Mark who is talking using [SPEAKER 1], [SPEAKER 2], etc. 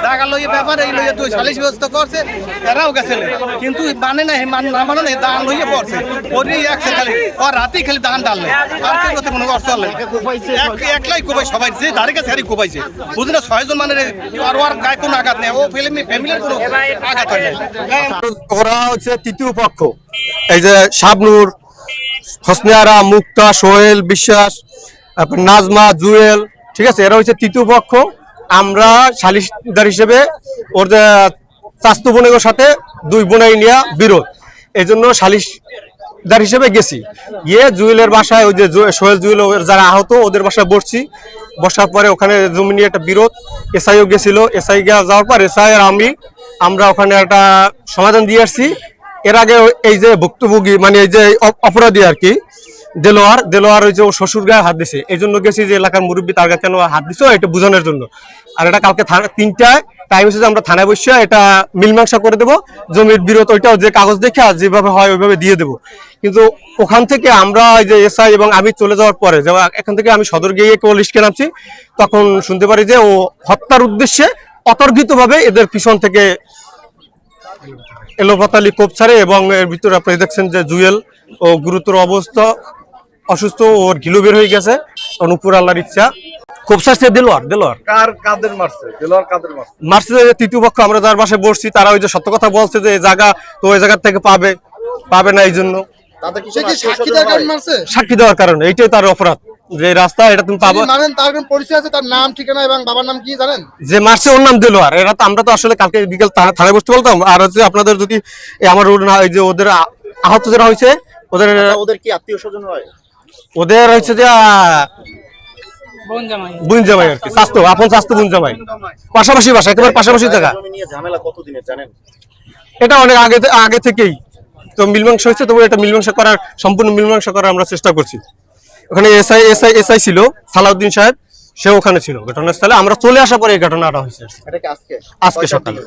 [SPEAKER 1] জায়গা লইয়ে ব্যাপার এই লইয়ে তুই সালিশ ব্যবস্থা করছে এরাও গেছে কিন্তু মানে না না মানে না দান লইয়ে পড়ছে ওরই একসে খালি আর রাতেই খালি দান ডাললে আর কেউ কথা কোনো অর্থ হলে একলাই কোপাই সবাই যে দাঁড়িয়ে গেছে হারি কোপাইছে বুঝলি না 6 জন মানে আর ওর গায়ে কোনো আঘাত নেই ও ফ্যামিলির কোনো আঘাত হয় না।
[SPEAKER 2] ওরা হচ্ছে তৃতীয় পক্ষ, এই যে শাবনুর, হোসনে আরা, মুক্তা, সোহেল বিশ্বাস, তারপর নাজমা, জুয়েল, ঠিক আছে, এরা হচ্ছে তৃতীয় পক্ষ। আমরা সালিশদার হিসেবে ওদের চাস্তু বোনের সাথে 2 বোনাই নিয়ে বিরোধ, এই জন্য সালিশদার হিসেবে গেছি। গিয়ে জুয়েলের বাসায়, ওই যে সোহেল জুয়েল যারা আহত ওদের বাসায় বসার পরে ওখানে জমি নিয়ে একটা বিরোধ, এসআইও গেছিল। এসআই যাওয়ার পর এসআই আর আমরা ওখানে একটা সমাধান দিয়ে আসছি। এর আগে এই যে ভুক্তভোগী মানে এই যে অপরাধী আর কি, দেলোয়ার ওই যে ও শ্বশুর গায়ে হাত দিছে, এই জন্য গেছি যে এলাকার মুরব্বী তার গায়ে কেন হাত দিছো এটা বোঝানোর জন্য। আর এটা কালকে 3টায় টাইম এসেছে, আমরা থানায় বসে এটা মীমাংসা করে দেবো। জমির বিরোধ ওইটাও যে কাগজ দেখে যেভাবে হয় ওইভাবে দিয়ে দেবো। কিন্তু ওখান থেকে আমরা এই যে এসআই এবং আমি চলে যাওয়ার পরে, এখান থেকে আমি সদর গিয়ে কেবল লিস্টকে নামছি, তখন শুনতে পারি যে ও হত্যার উদ্দেশ্যে অতর্কিতভাবে এদের পিছন থেকে এলোপাতালি কোপ ছাড়ে। এবং এর ভিতরে আপনি দেখছেন যে জুয়েল ও গুরুতর অবস্থা, অসুস্থ, ওর ঘিলু বের হয়ে গেছে। অনুপুর আল্লাহর ইচ্ছা খুব সাথে দেলোয়ার মারছে তৃতীয় পক্ষ। আমরা যার বাসায় বসছি তারা ওই যে সত্য কথা বলছে যে এই জায়গা তো ওই জায়গা থেকে পাবে না, এই জন্য সাক্ষী দেওয়ার কারণে এইটাই তার অপরাধ, যে রাস্তা এটা তুমি পাবো।
[SPEAKER 3] তার পরিচয় আছে, তার নাম ঠিকানা এবং বাবার নাম কি জানেন?
[SPEAKER 2] যে মারছে ওর নাম দেলোয়ার। এরা তো আমরা তো আসলে কালকে বিকেল থানায় বসতে বলতাম। আর হচ্ছে আপনাদের যদি আমার এই যে ওদের আহত যারা হয়েছে
[SPEAKER 3] ওদের কি আত্মীয় স্বজন হয়?
[SPEAKER 2] ওদের হচ্ছে যে বোন জামাই আর কি, আপন স্বাস্থ্য বোন জামাই, পাশাপাশি বাসা, একেবারে পাশাপাশি জায়গা।
[SPEAKER 3] ঝামেলা কতদিনের জানেন?
[SPEAKER 2] এটা অনেক আগে থেকেই তো মীমাংসা হয়েছে। তবু এটা সম্পূর্ণ মীমাংসা করার আমরা চেষ্টা করছি। ওখানে এসআই ছিল সালাউদ্দিন সাহেব, সে ওখানে ছিল ঘটনাস্থলে। আমরা চলে আসার পরে এই ঘটনাটা হয়েছে আজকে সকালে।